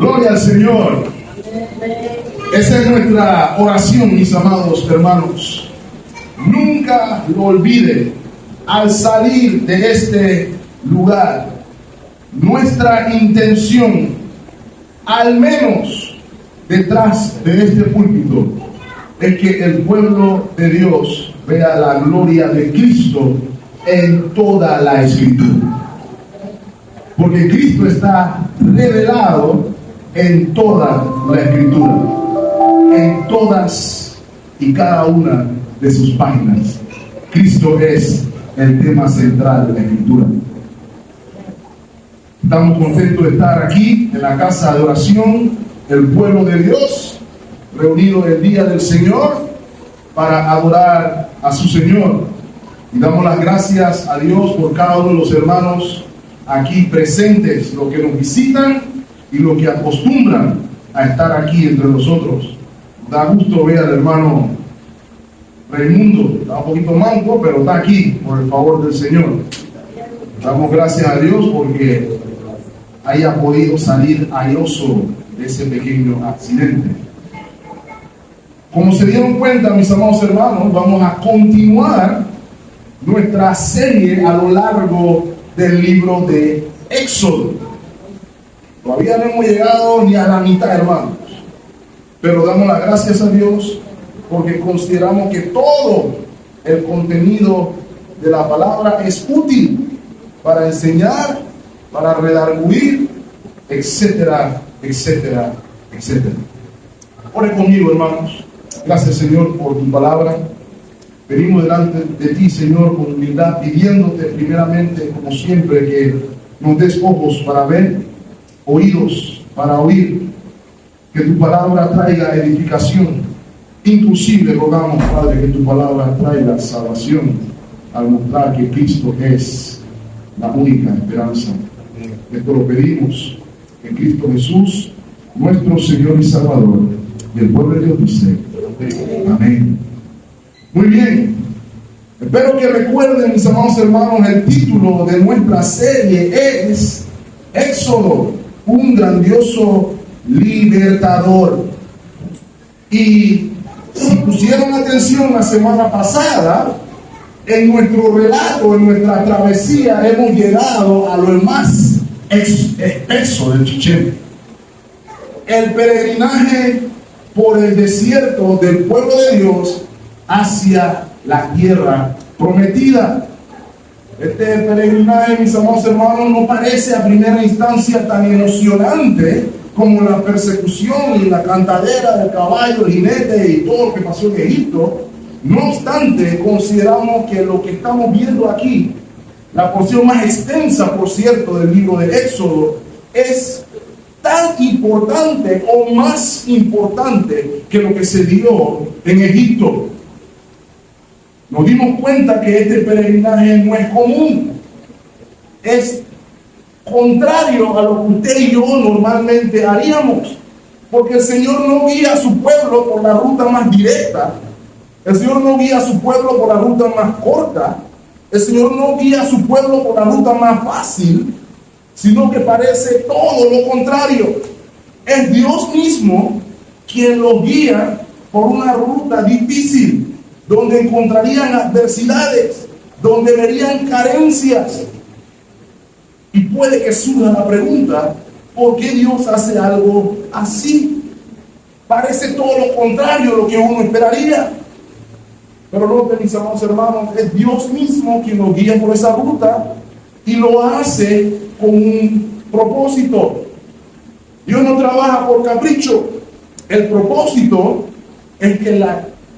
Gloria al Señor. Esa es nuestra oración, mis amados hermanos. Nunca lo olvide. Al salir de este lugar, nuestra intención, al menos detrás de este púlpito, es que el pueblo de Dios vea la gloria de Cristo en toda la Escritura. Porque Cristo está revelado en toda la Escritura, en todas y cada una de sus páginas. Cristo es el tema central de la Escritura. Estamos contentos de estar aquí en la casa de oración, el pueblo de Dios, reunido el día del Señor para adorar a su Señor. Y damos las gracias a Dios por cada uno de los hermanos aquí presentes, los que nos visitan y los que acostumbran a estar aquí entre nosotros. Da gusto ver al hermano Raimundo, está un poquito manco, pero está aquí por el favor del Señor. Damos gracias a Dios porque haya podido salir airoso de ese pequeño accidente. Como se dieron cuenta, mis amados hermanos, vamos a continuar nuestra serie a lo largo del libro de Éxodo. Todavía no hemos llegado ni a la mitad, hermanos, pero damos las gracias a Dios porque consideramos que todo el contenido de la palabra es útil para enseñar, para redarguir, etcétera, etcétera, etcétera. Ore conmigo, hermanos. Gracias, Señor, por tu palabra. Venimos delante de ti, Señor, con humildad, pidiéndote primeramente, como siempre, que nos des ojos para ver, oídos para oír, que tu palabra traiga edificación. Inclusive rogamos, Padre, que tu palabra traiga salvación al mostrar que Cristo es la única esperanza. Esto lo pedimos en Cristo Jesús, nuestro Señor y Salvador. Y el pueblo de Dios dice: amén. Muy bien. Espero que recuerden, mis amados hermanos, el título de nuestra serie es Éxodo, un grandioso libertador. Y si pusieron atención la semana pasada, en nuestro relato, en nuestra travesía, hemos llegado a lo más espeso del Chichén. El peregrinaje por el desierto del pueblo de Dios hacia la tierra prometida. Este peregrinaje, mis amados hermanos, no parece a primera instancia tan emocionante como la persecución y la cantadera del caballo, el jinete y todo lo que pasó en Egipto. No obstante, consideramos que lo que estamos viendo aquí, la porción más extensa, por cierto, del libro de Éxodo, es tan importante o más importante que lo que se dio en Egipto. Nos dimos cuenta que este peregrinaje no es común, es contrario a lo que usted y yo normalmente haríamos, porque el Señor no guía a su pueblo por la ruta más directa, el Señor no guía a su pueblo por la ruta más corta, el Señor no guía a su pueblo por la ruta más fácil, sino que parece todo lo contrario. Es Dios mismo quien los guía por una ruta difícil, donde encontrarían adversidades, donde verían carencias. Y puede que surja la pregunta: ¿por qué Dios hace algo así? Parece todo lo contrario a lo que uno esperaría. Pero luego, mis amados hermanos, es Dios mismo quien nos guía por esa ruta y lo hace con un propósito. Dios no trabaja por capricho. El propósito es que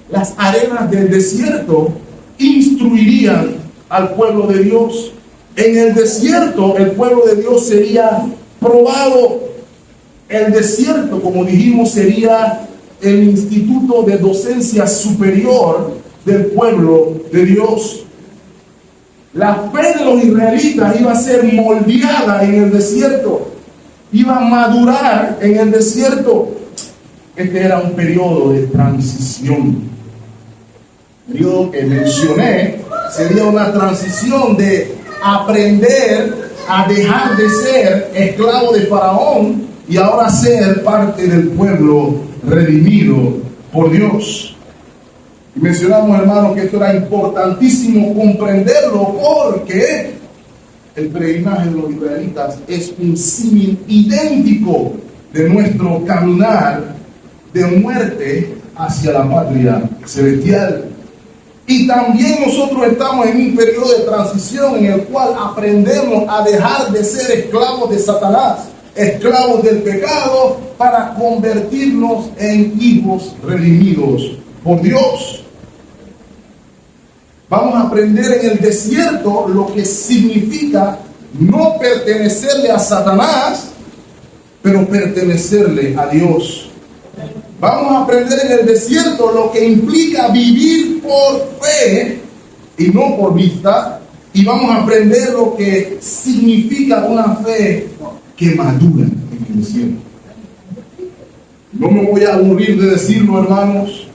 las arenas del desierto instruirían al pueblo de Dios. En el desierto el pueblo de Dios sería probado. El desierto, como dijimos, sería el instituto de docencia superior del pueblo de Dios. La fe de los israelitas iba a ser moldeada en el desierto, iba a madurar en el desierto. Este era un periodo de transición. El periodo que mencioné sería una transición de aprender a dejar de ser esclavo de Faraón y ahora ser parte del pueblo redimido por Dios. Y mencionamos, hermanos, que esto era importantísimo comprenderlo porque el peregrinaje de los israelitas es un símil idéntico de nuestro caminar de muerte hacia la patria celestial. Y también nosotros estamos en un periodo de transición en el cual aprendemos a dejar de ser esclavos de Satanás, esclavos del pecado, para convertirnos en hijos redimidos por Dios. Vamos a aprender en el desierto lo que significa no pertenecerle a Satanás, pero pertenecerle a Dios. Vamos a aprender en el desierto lo que implica vivir por fe y no por vista. Y vamos a aprender lo que significa una fe que madura en el desierto. No me voy a aburrir de decirlo, hermanos.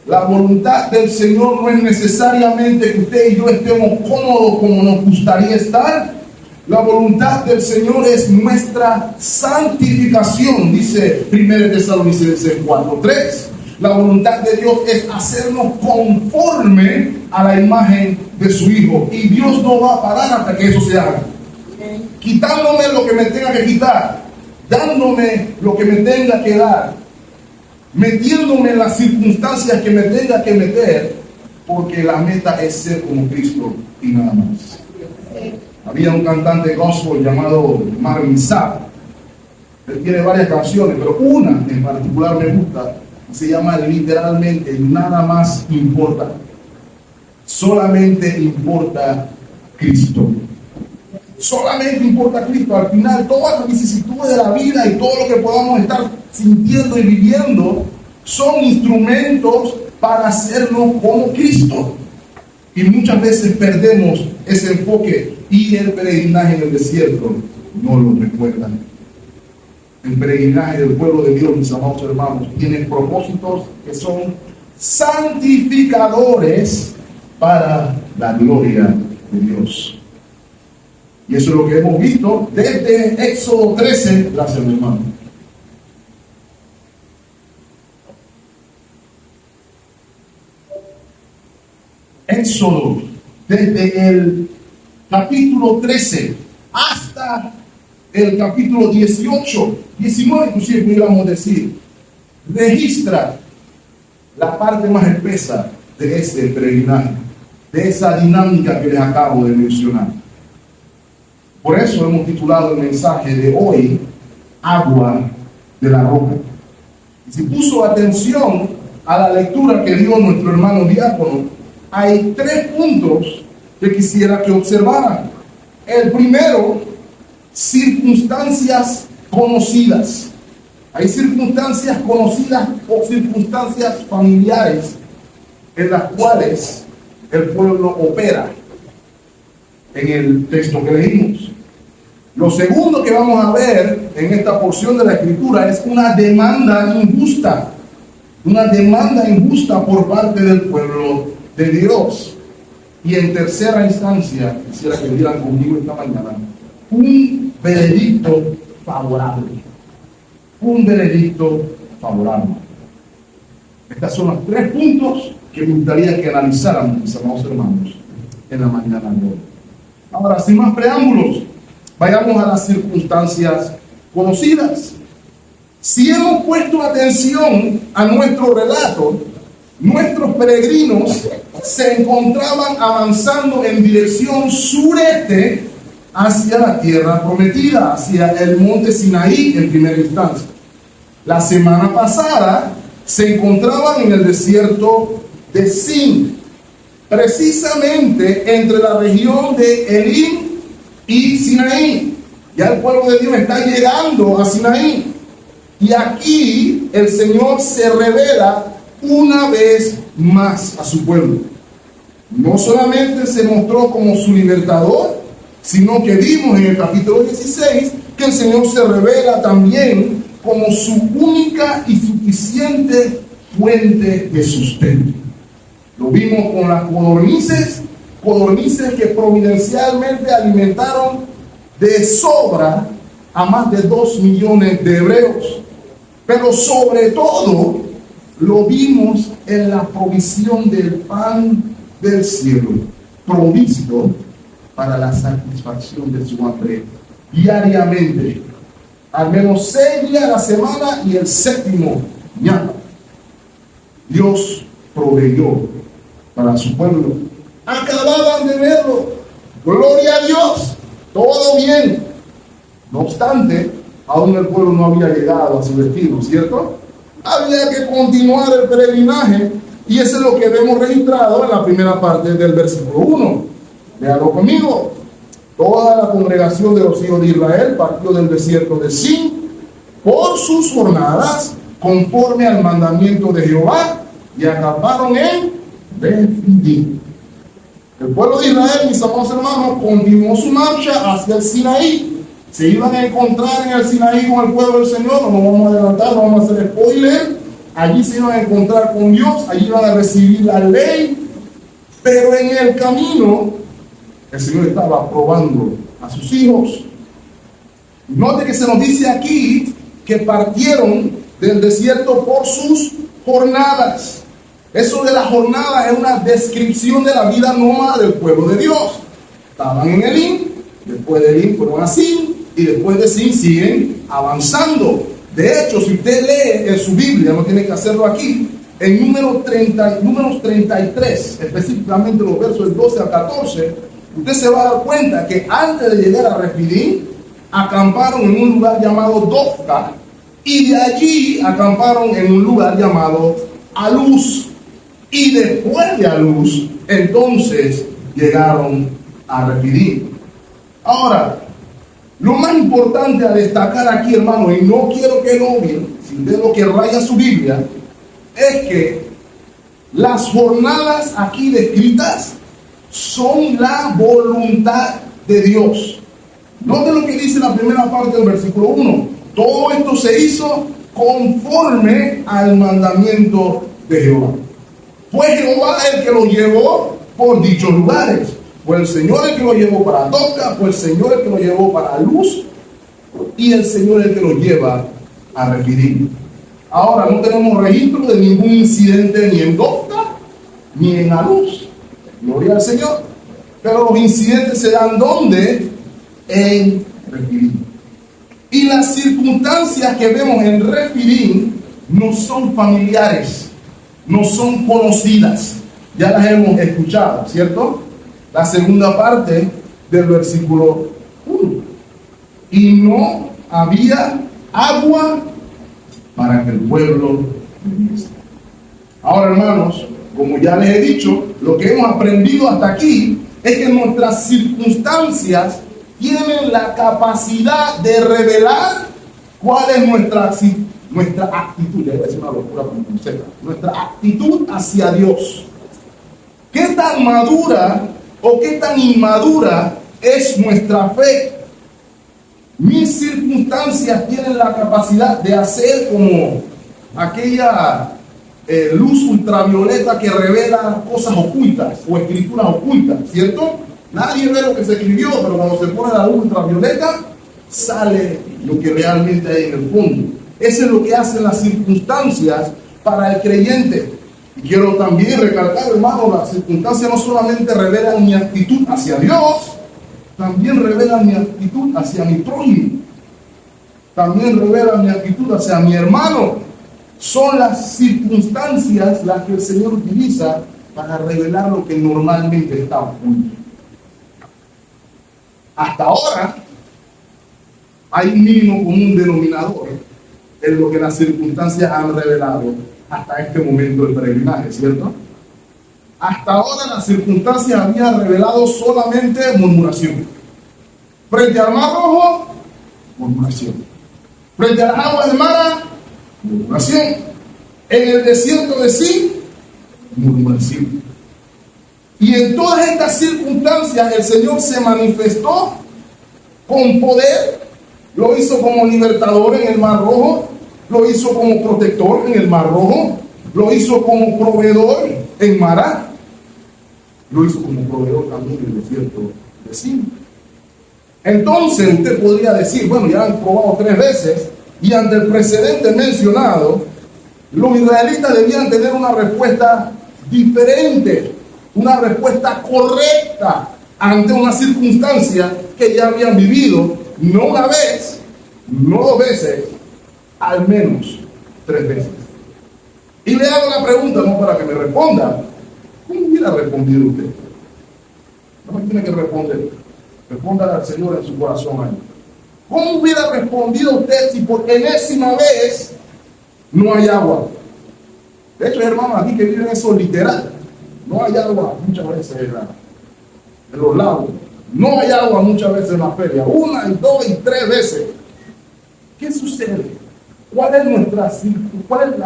La voluntad del Señor no es necesariamente que usted y yo estemos cómodos como nos gustaría estar. La voluntad del Señor es nuestra santificación, dice 1 Tesalonicenses 4:3. La voluntad de Dios es hacernos conforme a la imagen de su Hijo. Y Dios no va a parar hasta que eso se haga. Quitándome lo que me tenga que quitar, dándome lo que me tenga que dar, metiéndome en las circunstancias que me tenga que meter, porque la meta es ser como Cristo y nada más. Había un cantante gospel llamado Marvin Sapp. Él tiene varias canciones, pero una en particular me gusta. Se llama literalmente Nada más importa. Solamente importa Cristo. Solamente importa Cristo. Al final, todas las vicisitudes de la vida y todo lo que podamos estar sintiendo y viviendo son instrumentos para hacernos como Cristo. Y muchas veces perdemos ese enfoque y el peregrinaje en el desierto no lo recuerdan. El peregrinaje del pueblo de Dios, mis amados hermanos, tiene propósitos que son santificadores para la gloria de Dios. Y eso es lo que hemos visto desde Éxodo 13, gracias mi hermano. Éxodo, desde el capítulo 13 hasta el capítulo 18, 19 inclusive pudiéramos decir, registra la parte más espesa de este peregrinaje, de esa dinámica que les acabo de mencionar. Por eso hemos titulado el mensaje de hoy, Agua de la Roca. Y si puso atención a la lectura que dio nuestro hermano diácono, hay 3 puntos que quisiera que observaran. El primero, circunstancias conocidas. Hay circunstancias conocidas o circunstancias familiares en las cuales el pueblo opera en el texto que leímos. Lo segundo que vamos a ver en esta porción de la Escritura es una demanda injusta. Una demanda injusta por parte del pueblo de Dios. Y en tercera instancia, quisiera que vieran conmigo esta mañana, un veredicto favorable. Un veredicto favorable. Estos son los 3 puntos que me gustaría que analizáramos, mis amados hermanos, en la mañana de hoy. Ahora, sin más preámbulos, vayamos a las circunstancias conocidas. Si hemos puesto atención a nuestro relato, nuestros peregrinos se encontraban avanzando en dirección sureste hacia la tierra prometida, hacia el monte Sinaí en primera instancia. La semana pasada se encontraban en el desierto de Sin, precisamente entre la región de Elim y Sinaí. Ya el pueblo de Dios está llegando a Sinaí. Y aquí el Señor se revela una vez más a su pueblo. No solamente se mostró como su libertador, sino que vimos en el capítulo 16 que el Señor se revela también como su única y suficiente fuente de sustento. Lo vimos con las codornices que providencialmente alimentaron de sobra a más de 2 millones de hebreos. Pero sobre todo, lo vimos en la provisión del pan del cielo, provisto para la satisfacción de su hambre diariamente, al menos 6 días a la semana, y el séptimo día Dios proveyó para su pueblo. Acababan de verlo, gloria a Dios, todo bien. No obstante, aún el pueblo no había llegado a su destino, ¿cierto? Había que continuar el peregrinaje, y eso es lo que vemos registrado en la primera parte del versículo 1. Léalo conmigo. Toda la congregación de los hijos de Israel partió del desierto de Sin por sus jornadas, conforme al mandamiento de Jehová, y acamparon en Refidim. El pueblo de Israel, mis amados hermanos, continuó su marcha hacia el Sinaí. Se iban a encontrar en el Sinaí con el pueblo del Señor. No nos vamos a adelantar, no vamos a hacer spoiler. Allí se iban a encontrar con Dios, allí iban a recibir la ley. Pero en el camino, el Señor estaba probando a sus hijos. Note que se nos dice aquí que partieron del desierto por sus jornadas. Eso de la jornada es una descripción de la vida nómada del pueblo de Dios. Estaban en Elim, después de Elim fueron a Sin, y después de Sin siguen avanzando. De hecho, si usted lee en su Biblia, no tiene que hacerlo aquí, en números 33, específicamente los versos 12 al 14, usted se va a dar cuenta que antes de llegar a Refidim, acamparon en un lugar llamado Dofca, y de allí acamparon en un lugar llamado Aluz. Y después de Aluz, entonces llegaron a Refidim. Ahora, lo más importante a destacar aquí, hermano, y no quiero que lo obvien, si usted lo que raya su Biblia, es que las jornadas aquí descritas son la voluntad de Dios. Note lo que dice la primera parte del versículo 1. Todo esto se hizo conforme al mandamiento de Jehová. Fue Jehová el que lo llevó por dichos lugares. Fue el Señor el que lo llevó para Dofca, fue el Señor el que lo llevó para Luz, y el Señor el que lo lleva a Refidim. Ahora, no tenemos registro de ningún incidente ni en Dofca ni en Aluz. Gloria al Señor. Pero los incidentes se dan ¿dónde? En Refidim. Y las circunstancias que vemos en Refidim no son familiares, no son conocidas. Ya las hemos escuchado, ¿cierto? La segunda parte del versículo 1. Y no había agua para que el pueblo bebiese. Ahora, hermanos, como ya les he dicho, lo que hemos aprendido hasta aquí es que nuestras circunstancias tienen la capacidad de revelar cuál es nuestra actitud. Ya voy a decir una locura como concepto. Nuestra actitud hacia Dios. ¿Qué tan madura o qué tan inmadura es nuestra fe? Mis circunstancias tienen la capacidad de hacer como aquella luz ultravioleta que revela cosas ocultas o escrituras ocultas, ¿cierto? Nadie ve lo que se escribió, pero cuando se pone la luz ultravioleta, sale lo que realmente hay en el fondo. Eso es lo que hacen las circunstancias para el creyente. Y quiero también recalcar, hermano, las circunstancias no solamente revelan mi actitud hacia Dios, también revelan mi actitud hacia mi prójimo. También revelan mi actitud hacia mi hermano. Son las circunstancias las que el Señor utiliza para revelar lo que normalmente está oculto. Hasta ahora hay un mínimo común denominador en lo que las circunstancias han revelado hasta este momento del peregrinaje, ¿cierto? Hasta ahora las circunstancias habían revelado solamente murmuración. Frente al mar rojo, murmuración. Frente a las aguas de Mara, murmuración. En el desierto de Sin, murmuración. Y en todas estas circunstancias el Señor se manifestó con poder. Lo hizo como libertador en el Mar Rojo, lo hizo como protector en el Mar Rojo, lo hizo como proveedor en Mará, lo hizo como proveedor también en el desierto de Sin. Entonces usted podría decir, bueno, ya han probado 3 veces y ante el precedente mencionado, los israelitas debían tener una respuesta diferente, una respuesta correcta ante una circunstancia que ya habían vivido, no una vez, no 2 veces, al menos 3 veces. Y le hago la pregunta, no para que me responda, ¿cómo hubiera respondido usted? No me tiene que responder, responda al Señor en su corazón ahí. ¿Cómo hubiera respondido usted si por enésima vez no hay agua? De hecho, hermanos, aquí que viven eso literal. No hay agua muchas veces en los lagos. No hay agua muchas veces en la feria. 1, 2 y 3 veces. ¿Qué sucede? ¿Cuál es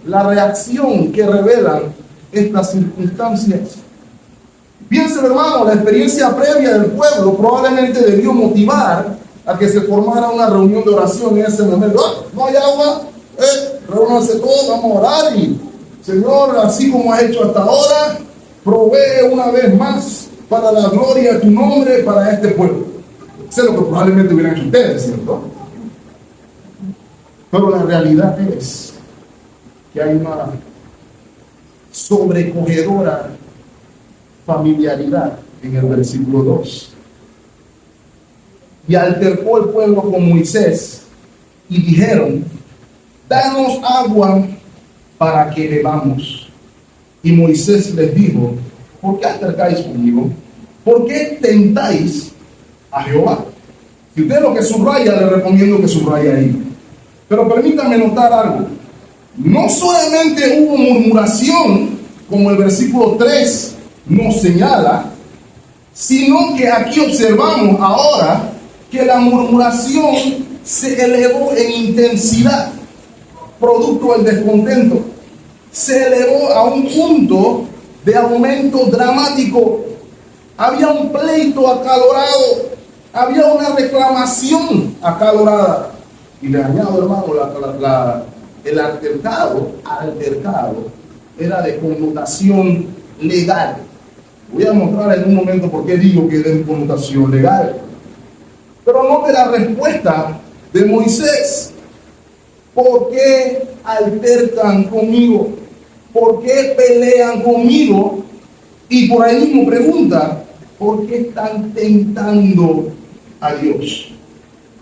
la reacción que revelan estas circunstancias? Piensen, hermano, la experiencia previa del pueblo probablemente debió motivar a que se formara una reunión de oración en ese momento. No hay agua, reúnanse todos, vamos a orar y Señor, así como has hecho hasta ahora, provee una vez más para la gloria de tu nombre para este pueblo. Eso es lo que probablemente hubieran hecho ustedes, ¿cierto? Pero la realidad es que hay una sobrecogedora familiaridad en el versículo 2. Y altercó el pueblo con Moisés y dijeron, danos agua para que bebamos. Y Moisés les dijo, ¿por qué altercáis conmigo? ¿Por qué tentáis a Jehová? Si usted lo que subraya, le recomiendo que subraye ahí. Pero permítanme notar algo. No solamente hubo murmuración, como el versículo 3 nos señala, sino que aquí observamos ahora que la murmuración se elevó en intensidad, producto del descontento. Se elevó a un punto de aumento dramático. Había un pleito acalorado, había una reclamación acalorada. Y le añado, hermano, el altercado era de connotación legal. Voy a mostrar en un momento por qué digo que es de connotación legal. Pero note la respuesta de Moisés. ¿Por qué altercan conmigo? ¿Por qué pelean conmigo? Y por ahí mismo pregunta, ¿por qué están tentando a Dios?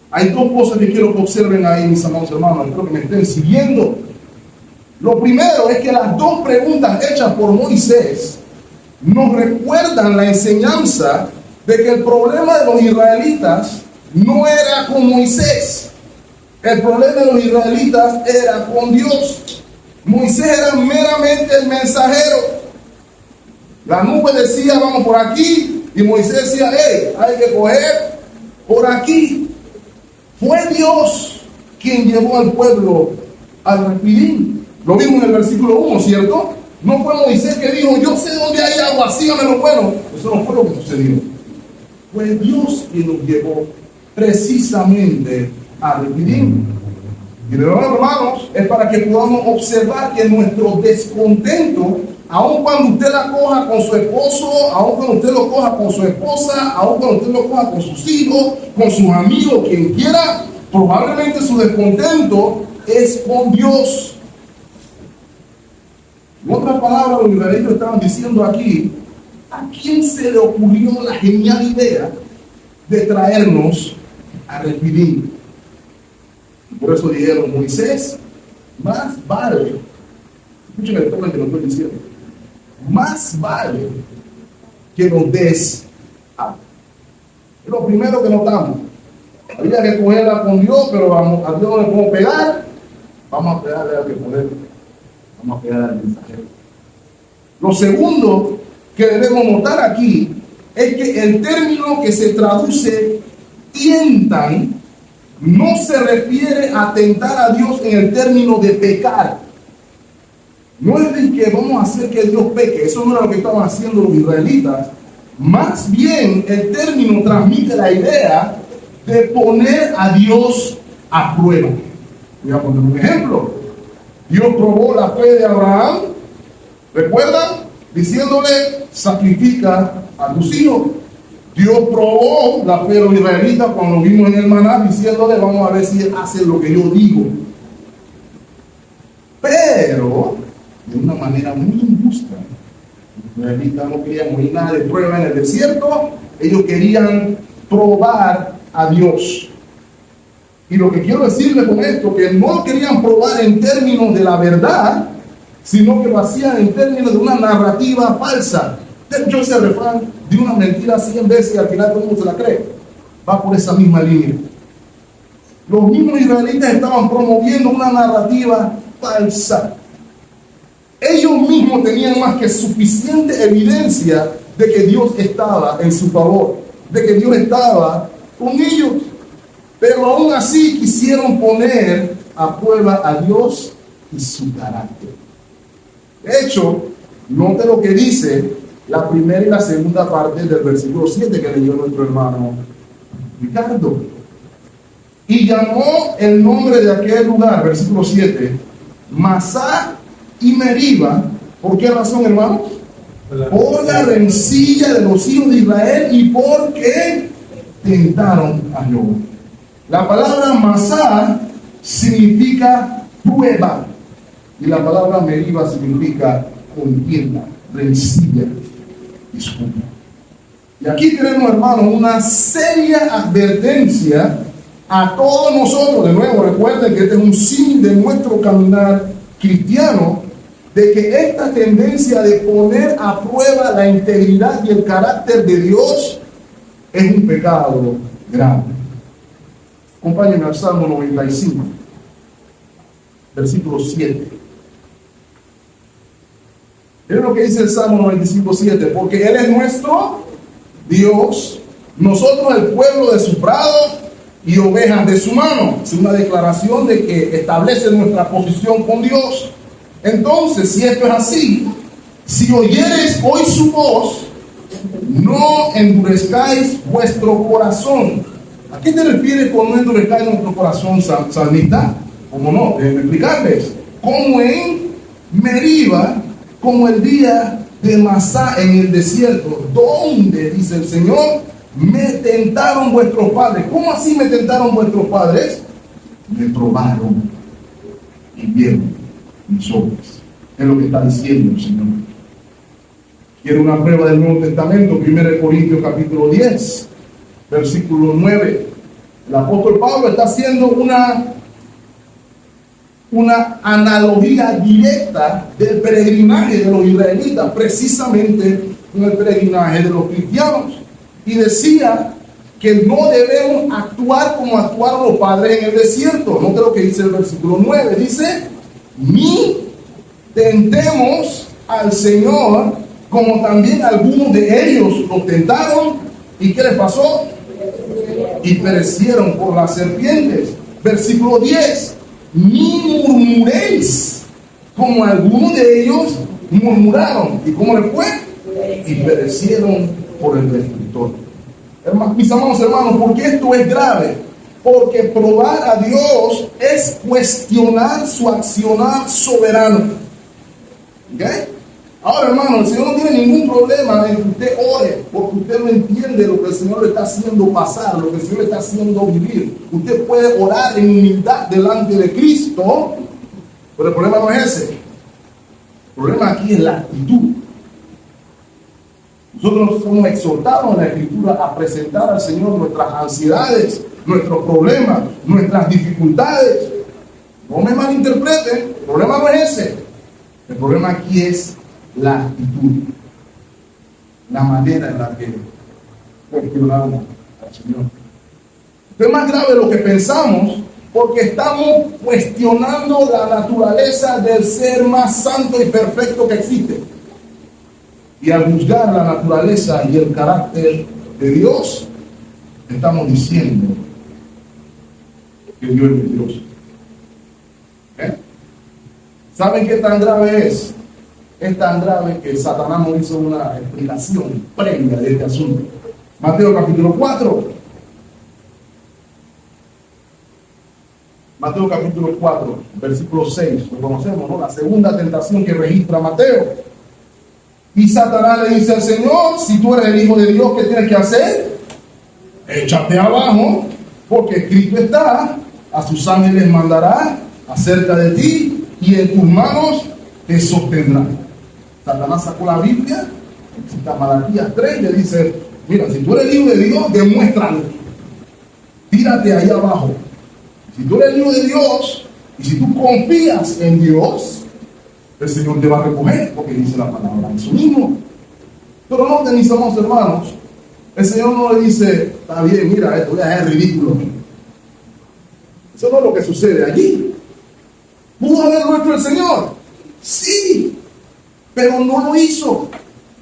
Hay 2 cosas que quiero que observen ahí, mis amados hermanos. Espero que me estén siguiendo. Lo primero es que las 2 preguntas hechas por Moisés nos recuerdan la enseñanza de que el problema de los israelitas no era con Moisés. El problema de los israelitas era con Dios. Moisés era meramente el mensajero. La nube decía, vamos por aquí, y Moisés decía, hay que coger por aquí. Fue Dios quien llevó al pueblo al Refidim. Lo vimos en el versículo 1, ¿cierto? No fue Moisés que dijo, yo sé dónde hay agua, síganme lo bueno. Eso no fue lo que sucedió. Fue Dios quien nos llevó precisamente a Refidim. Y de verdad, hermanos, es para que podamos observar que nuestro descontento, aun cuando usted la coja con su esposo, aun cuando usted lo coja con su esposa, aun cuando usted lo coja con sus hijos, con sus amigos, quien quiera, probablemente su descontento es con Dios. En otras palabras, los israelitas estaban diciendo aquí, ¿a quién se le ocurrió la genial idea de traernos a Refidim? Por eso dijeron, Moisés, más vale, escuchen el tema que nos estoy diciendo, más vale que nos des agua. Es lo primero que notamos. Había que cogerla con Dios, pero a Dios no le podemos pegar, vamos a pegarle al que poder, vamos a pegar al mensajero. Lo segundo que debemos notar aquí es que el término que se traduce tientan no se refiere a tentar a Dios en el término de pecar. No es de que vamos a hacer que Dios peque, eso no era lo que estaban haciendo los israelitas. Más bien el término transmite la idea de poner a Dios a prueba. Voy a poner un ejemplo. Dios probó la fe de Abraham, ¿recuerdan? Diciéndole, sacrifica a tus hijos. Dios probó la fe de los israelitas cuando vimos en el maná, diciéndole, vamos a ver si hace lo que yo digo. Pero, de una manera muy injusta. Los israelitas no querían oír nada de prueba en el desierto, ellos querían probar a Dios. Y lo que quiero decirles con esto, que no querían probar en términos de la verdad, sino que lo hacían en términos de una narrativa falsa. Yo ese refrán de una mentira 100 veces y al final todo el mundo se la cree. Va por esa misma línea. Los mismos israelitas estaban promoviendo una narrativa falsa. Ellos mismos tenían más que suficiente evidencia de que Dios estaba en su favor, de que Dios estaba con ellos. Pero aún así quisieron poner a prueba a Dios y su carácter. De hecho, note lo que dice la primera y la segunda parte del versículo 7 que leyó nuestro hermano Ricardo. Y llamó el nombre de aquel lugar, versículo 7, Masá y Meriba. ¿Por qué razón, hermanos? Por la rencilla de los hijos de Israel y porque tentaron a Jehová. La palabra Masá significa prueba y la palabra Meriba significa contienda, rencilla, disculpa. Y aquí tenemos, hermanos, una seria advertencia a todos nosotros. De nuevo, recuerden que este es un símil de nuestro caminar cristiano, de que esta tendencia de poner a prueba la integridad y el carácter de Dios es un pecado grave. Acompáñenme al Salmo 95, versículo 7. Es lo que dice el Salmo 95, 7. Porque Él es nuestro Dios, nosotros el pueblo de su prado y ovejas de su mano. Es una declaración de que establece nuestra posición con Dios. Entonces, si esto es así, si oyereis hoy su voz, no endurezcáis vuestro corazón. ¿A qué te refieres con no endurezcáis nuestro corazón, salmista? ¿Cómo no? Déjenme explicarles. Como en Meriba, como el día de Masá en el desierto, donde, dice el Señor, me tentaron vuestros padres. ¿Cómo así me tentaron vuestros padres? Me probaron y vieron mis obras. Es lo que está diciendo el Señor. Quiero una prueba del Nuevo Testamento, 1 Corintios capítulo 10, versículo 9. El apóstol Pablo está haciendo una analogía directa del peregrinaje de los israelitas, precisamente con el peregrinaje de los cristianos. Y decía que no debemos actuar como actuaron los padres en el desierto. Note lo que dice el versículo 9. Dice, ni tentemos al Señor, como también algunos de ellos lo tentaron. ¿Y qué les pasó? Y perecieron por las serpientes. Versículo 10. Ni murmuréis, como algunos de ellos murmuraron. ¿Y cómo les fue? Y perecieron por el destructor. Mis amados hermanos, ¿por qué esto es grave? Porque probar a Dios es cuestionar su accionar soberano. ¿Ok? Ahora, hermano, el Señor no tiene ningún problema en que usted ore, porque usted no entiende lo que el Señor le está haciendo pasar, lo que el Señor le está haciendo vivir. Usted puede orar en humildad delante de Cristo, pero el problema no es ese. El problema aquí es la actitud. Nosotros somos exhortados en la Escritura a presentar al Señor nuestras ansiedades, nuestros problemas, nuestras dificultades. No me malinterpreten, el problema no es ese. El problema aquí es la actitud, la manera en la que cuestionamos al Señor. Es más grave de lo que pensamos, porque estamos cuestionando la naturaleza del ser más santo y perfecto que existe. Y al juzgar la naturaleza y el carácter de Dios, estamos diciendo que Dios es mentiroso. ¿Saben qué tan grave es? Es tan grave que Satanás nos hizo una explicación previa de este asunto. Mateo capítulo 4. Mateo capítulo 4, versículo 6. Lo conocemos, ¿no? La segunda tentación que registra Mateo. Y Satanás le dice al Señor, si tú eres el Hijo de Dios, ¿qué tienes que hacer? Échate abajo, porque escrito está, a sus ángeles mandará acerca de ti y en tus manos te sostendrán. Satanás sacó la Biblia, cita Malaquías 3, le dice, mira, si tú eres el Hijo de Dios, demuéstralo. Tírate ahí abajo. Si tú eres el Hijo de Dios y si tú confías en Dios, el Señor te va a recoger, porque dice la palabra eso mismo. Pero no, mis amados hermanos, el Señor no le dice, está bien, mira, esto ya es ridículo. Eso no es lo que sucede allí. ¿Pudo haberlo hecho el Señor? Sí, pero no lo hizo.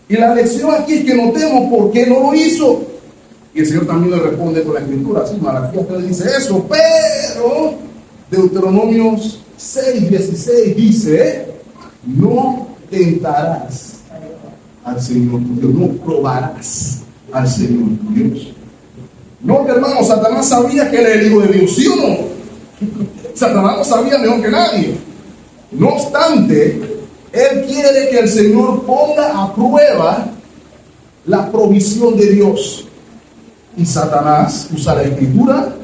Y la lección aquí es que notemos por qué no lo hizo. Y el Señor también le responde con la Escritura. Sí, Malaquías le dice eso, pero Deuteronomio 6:16 dice, no tentarás al Señor tu Dios, no probarás al Señor tu Dios. No, hermano, Satanás sabía que él era el Hijo de Dios, ¿sí o no? Satanás lo sabía mejor que nadie. No obstante, él quiere que el Señor ponga a prueba la provisión de Dios. Y Satanás usa la Escritura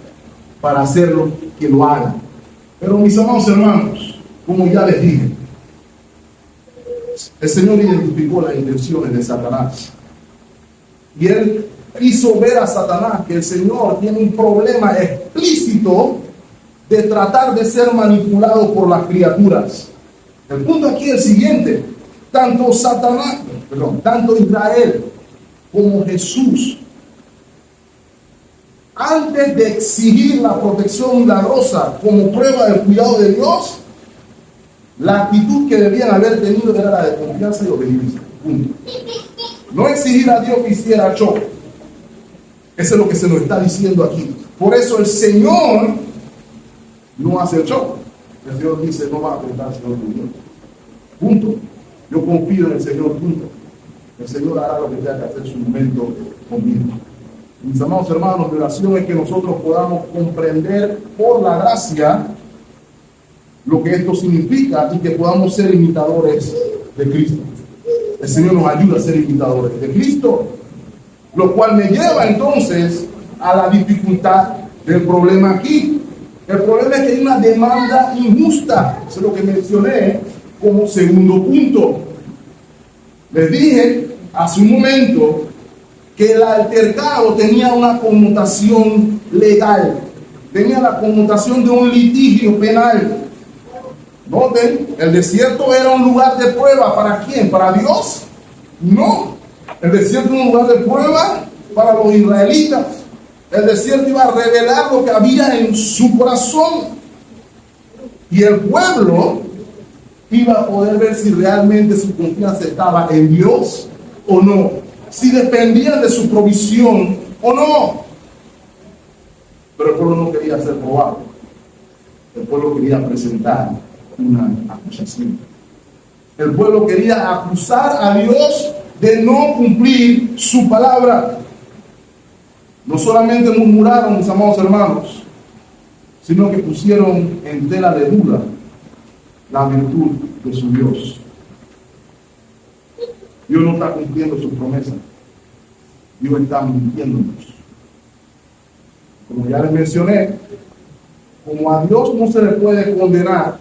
para hacerlo que lo haga. Pero mis amados hermanos, como ya les dije, el Señor identificó las intenciones de Satanás. Y él hizo ver a Satanás que el Señor tiene un problema explícito de tratar de ser manipulado por las criaturas. El punto aquí es el siguiente: tanto Israel como Jesús, antes de exigir la protección milagrosa como prueba del cuidado de Dios, la actitud que debían haber tenido era la de confianza y obediencia. Punto. No exigir a Dios que hiciera show. Eso es lo que se nos está diciendo aquí. Por eso el Señor no hace el show. El Señor dice, no va a tentar al Señor tu Dios. Punto. Yo confío en el Señor, punto. El Señor hará lo que tenga que hacer en su momento conmigo. Mis amados hermanos, mi oración es que nosotros podamos comprender por la gracia lo que esto significa y que podamos ser imitadores de Cristo. El Señor nos ayuda a ser imitadores de Cristo, lo cual me lleva entonces a la dificultad del problema aquí. El problema es que hay una demanda injusta. Eso es lo que mencioné como segundo punto. Les dije hace un momento que el altercado tenía una connotación legal, tenía la connotación de un litigio penal. Noten, el desierto era un lugar de prueba. ¿Para quién? ¿Para Dios? No. El desierto era un lugar de prueba para los israelitas. El desierto iba a revelar lo que había en su corazón. Y el pueblo iba a poder ver si realmente su confianza estaba en Dios o no. Si dependían de su provisión o no. Pero el pueblo no quería ser probado. El pueblo quería presentar una acusación. El pueblo quería acusar a Dios de no cumplir su palabra. No solamente murmuraron, mis amados hermanos, sino que pusieron en tela de duda la virtud de su Dios. Dios no está cumpliendo su promesa. Dios está mintiéndonos. Como ya les mencioné, como a Dios no se le puede condenar,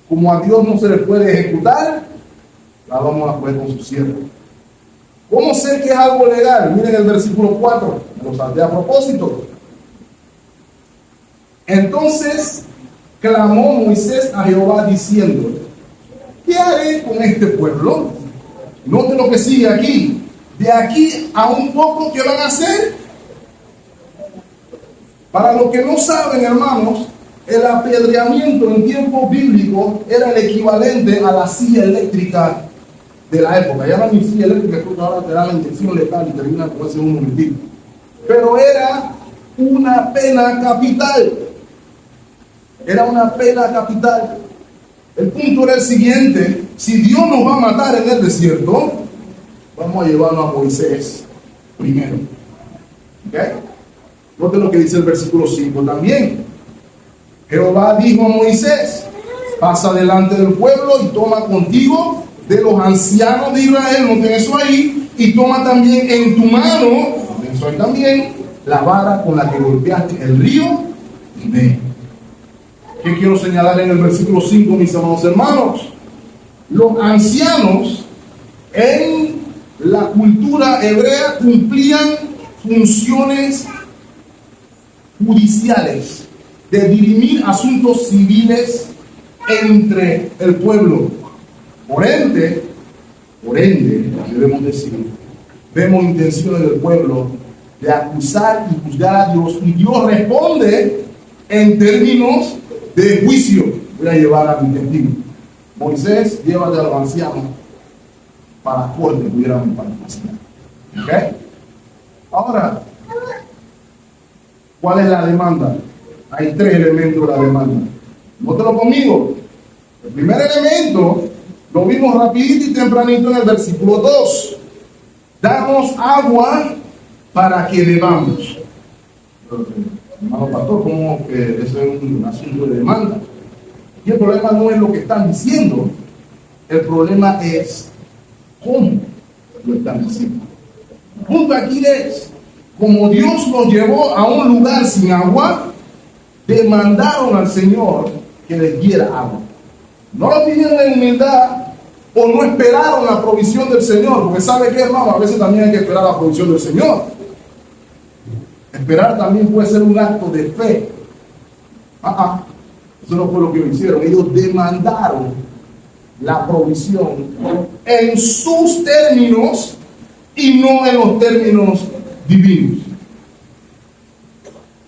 como a Dios no se le puede ejecutar, la vamos a poner con su siervo. ¿Cómo sé que es algo legal? Miren el versículo 4, lo salté a propósito. Entonces clamó Moisés a Jehová diciendo, ¿qué haré con este pueblo? Noten lo que sigue aquí. De aquí a un poco, ¿qué van a hacer? Para los que no saben, hermanos, el apedreamiento en tiempos bíblicos era el equivalente a la silla eléctrica de la época. Ya no hay silla eléctrica, porque ahora te dan la inyección letal y termina con ese un momentito. Pero era una pena capital. Era una pena capital. El punto era el siguiente: si Dios nos va a matar en el desierto, vamos a llevarnos a Moisés primero. ¿Ok? Note lo que dice el versículo 5 también. Jehová dijo a Moisés, pasa delante del pueblo y toma contigo de los ancianos de Israel, noten eso ahí, y toma también en tu mano, noten eso ahí también, la vara con la que golpeaste el río y ve. ¿Qué quiero señalar en el versículo 5, mis amados hermanos? Los ancianos en la cultura hebrea cumplían funciones judiciales de dirimir asuntos civiles entre el pueblo. Por ende, debemos decir, vemos intenciones del pueblo de acusar y juzgar a Dios, y Dios responde en términos de juicio. Voy a llevar a mi testigo. Moisés lleva a los ancianos para la corte, pudiéramos parafrasear. ¿Ok? Ahora, ¿cuál es la demanda? Hay tres elementos de la demanda. Nótelo conmigo. El primer elemento lo vimos rapidito y tempranito en el versículo 2. Damos agua para que bebamos. Hermano pastor, ¿cómo que eso es un asunto de demanda? Y el problema no es lo que están diciendo, el problema es cómo lo están diciendo. El punto aquí es, como Dios los llevó a un lugar sin agua, demandaron al Señor que les diera agua. No lo pidieron en humildad o no esperaron la provisión del Señor, porque ¿sabe qué, hermano? A veces también hay que esperar la provisión del Señor. Esperar también puede ser un acto de fe. Eso no fue lo que hicieron. Ellos demandaron la provisión en sus términos y no en los términos divinos.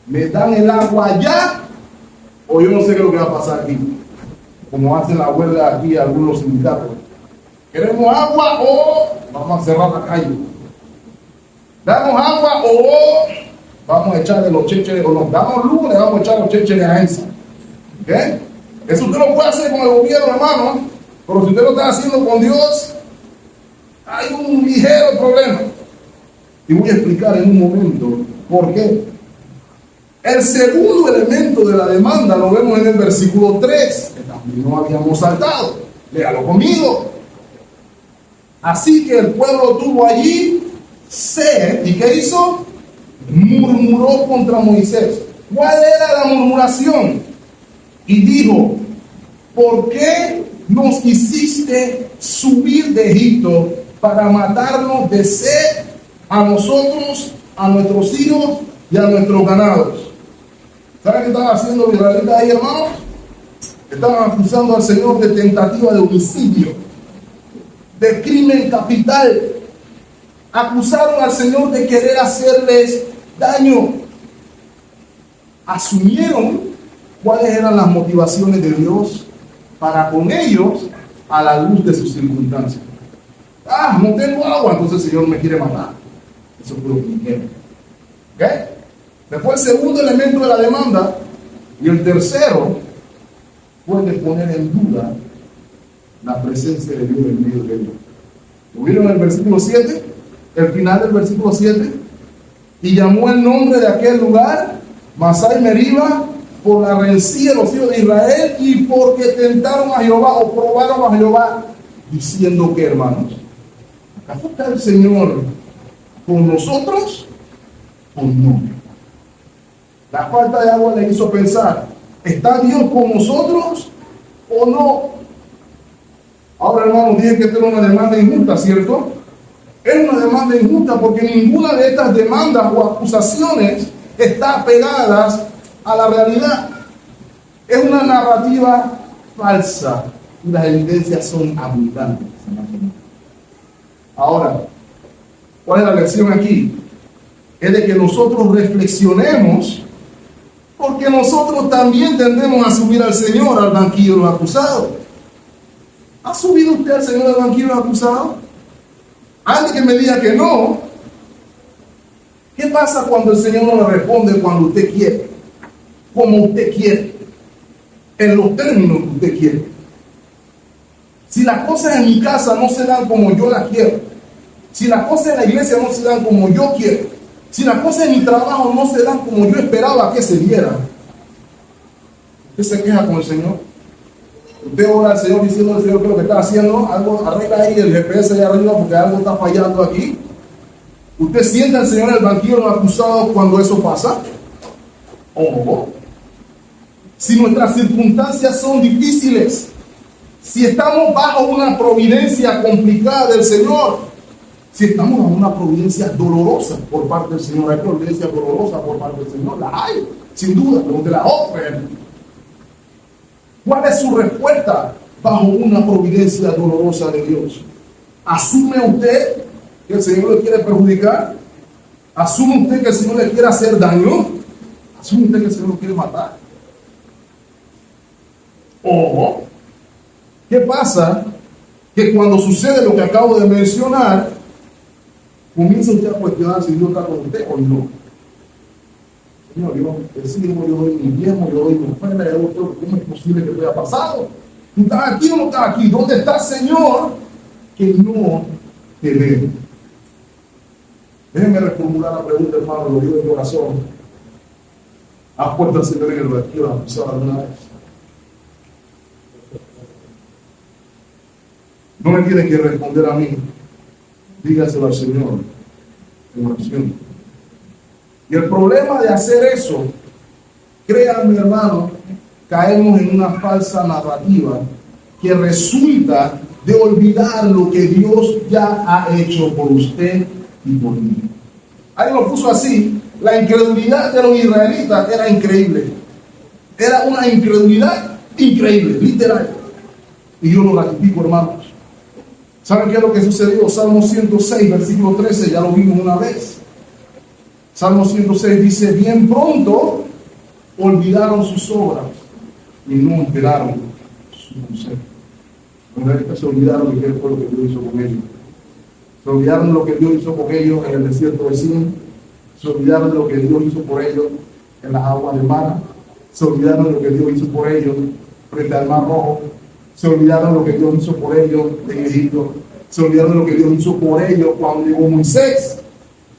¿Me dan el agua allá? O yo no sé qué es lo que va a pasar aquí. Como hacen la huelga aquí algunos sindicatos. ¿Queremos agua o vamos a cerrar la calle? ¿Damos agua o vamos a echarle los chécheres? O nos damos luz, le vamos a echar los chécheres a esa? ¿Ok? Eso usted lo puede hacer con el gobierno, hermano. Pero si usted lo está haciendo con Dios, hay un ligero problema. Y voy a explicar en un momento por qué. El segundo elemento de la demanda lo vemos en el versículo 3, que también no habíamos saltado. Léalo conmigo. Así que el pueblo tuvo allí sed. ¿Y qué hizo? Murmuró contra Moisés. ¿Cuál era la murmuración? Y dijo: ¿por qué nos hiciste subir de Egipto para matarnos de sed a nosotros, a nuestros hijos y a nuestros ganados? ¿Saben qué estaban haciendo los israelitas ahí, hermanos? Estaban acusando al Señor de tentativa de homicidio, de crimen capital. Acusaron al Señor de querer hacerles daño. Asumieron cuáles eran las motivaciones de Dios para con ellos a la luz de sus circunstancias. No tengo agua, entonces el Señor me quiere matar. Eso fue lo que dijeron. ¿Ok? Después el segundo elemento de la demanda, y el tercero fue de poner en duda la presencia de Dios en medio de ellos. ¿Lo vieron en el versículo 7? El final del versículo 7. Y llamó el nombre de aquel lugar Masai Meriba, por la rencilla de los hijos de Israel y porque tentaron a Jehová o probaron a Jehová, diciendo que, hermanos, ¿acaso está el Señor con nosotros o no? La falta de agua le hizo pensar, ¿está Dios con nosotros o no? Ahora, hermanos, dije que esta era una demanda injusta, ¿cierto? Es una demanda injusta porque ninguna de estas demandas o acusaciones está pegadas a la realidad. Es una narrativa falsa y las evidencias son abundantes. Ahora, ¿cuál es la lección aquí? Es de que nosotros reflexionemos, porque nosotros también tendemos a subir al Señor al banquillo de los acusados. ¿Ha subido usted al Señor al banquillo de los acusados? Antes que me diga que no, ¿qué pasa cuando el Señor no le responde cuando usted quiere? Como usted quiere, en los términos que usted quiere. Si las cosas en mi casa no se dan como yo las quiero, si las cosas en la iglesia no se dan como yo quiero, si las cosas en mi trabajo no se dan como yo esperaba que se dieran, ¿usted se queja con el Señor? Usted ora al Señor diciendo al Señor que lo que está haciendo, algo arregla ahí el GPS de arriba porque algo está fallando aquí. Usted sienta al Señor en el banquillo de los acusados cuando eso pasa. O si nuestras circunstancias son difíciles, si estamos bajo una providencia complicada del Señor, si estamos bajo una providencia dolorosa por parte del Señor, hay providencia dolorosa por parte del Señor, la hay, sin duda, pero de la otra. ¿Cuál es su respuesta bajo una providencia dolorosa de Dios? ¿Asume usted que el Señor le quiere perjudicar? ¿Asume usted que el Señor le quiere hacer daño? ¿Asume usted que el Señor lo quiere matar? ¿O qué pasa? Que cuando sucede lo que acabo de mencionar, comienza usted a cuestionar si Dios está con usted o no. Señor, yo decimos, yo doy mi diezmo, yo doy mi ofrenda, ¿cómo es posible que te haya pasado? ¿Tú estás aquí o no estás aquí? ¿Dónde está el Señor que no te ve? Déjenme reformular la pregunta, hermano, lo digo de corazón. ¿Has puesto al Señor en el retiro a pasar alguna vez? No me tiene que responder a mí. Dígaselo al Señor en oración. Y el problema de hacer eso, créanme, hermano, caemos en una falsa narrativa que resulta de olvidar lo que Dios ya ha hecho por usted y por mí. Ahí lo puso así: la incredulidad de los israelitas era increíble. Era una incredulidad increíble, literal. Y yo lo ratifico, hermanos. ¿Saben qué es lo que sucedió? Salmo 106, versículo 13, ya lo vimos una vez. Salmo 106 dice: bien pronto olvidaron sus obras y no esperaron su consejo. Se olvidaron de qué fue lo que Dios hizo con ellos. Se olvidaron de lo que Dios hizo con ellos en el desierto de Sin. Se olvidaron de lo que Dios hizo por ellos en las aguas de Mara. Se olvidaron de lo que Dios hizo por ellos frente al Mar Rojo. Se olvidaron de lo que Dios hizo por ellos en Egipto. Se olvidaron de lo que Dios hizo por ellos cuando llegó Moisés.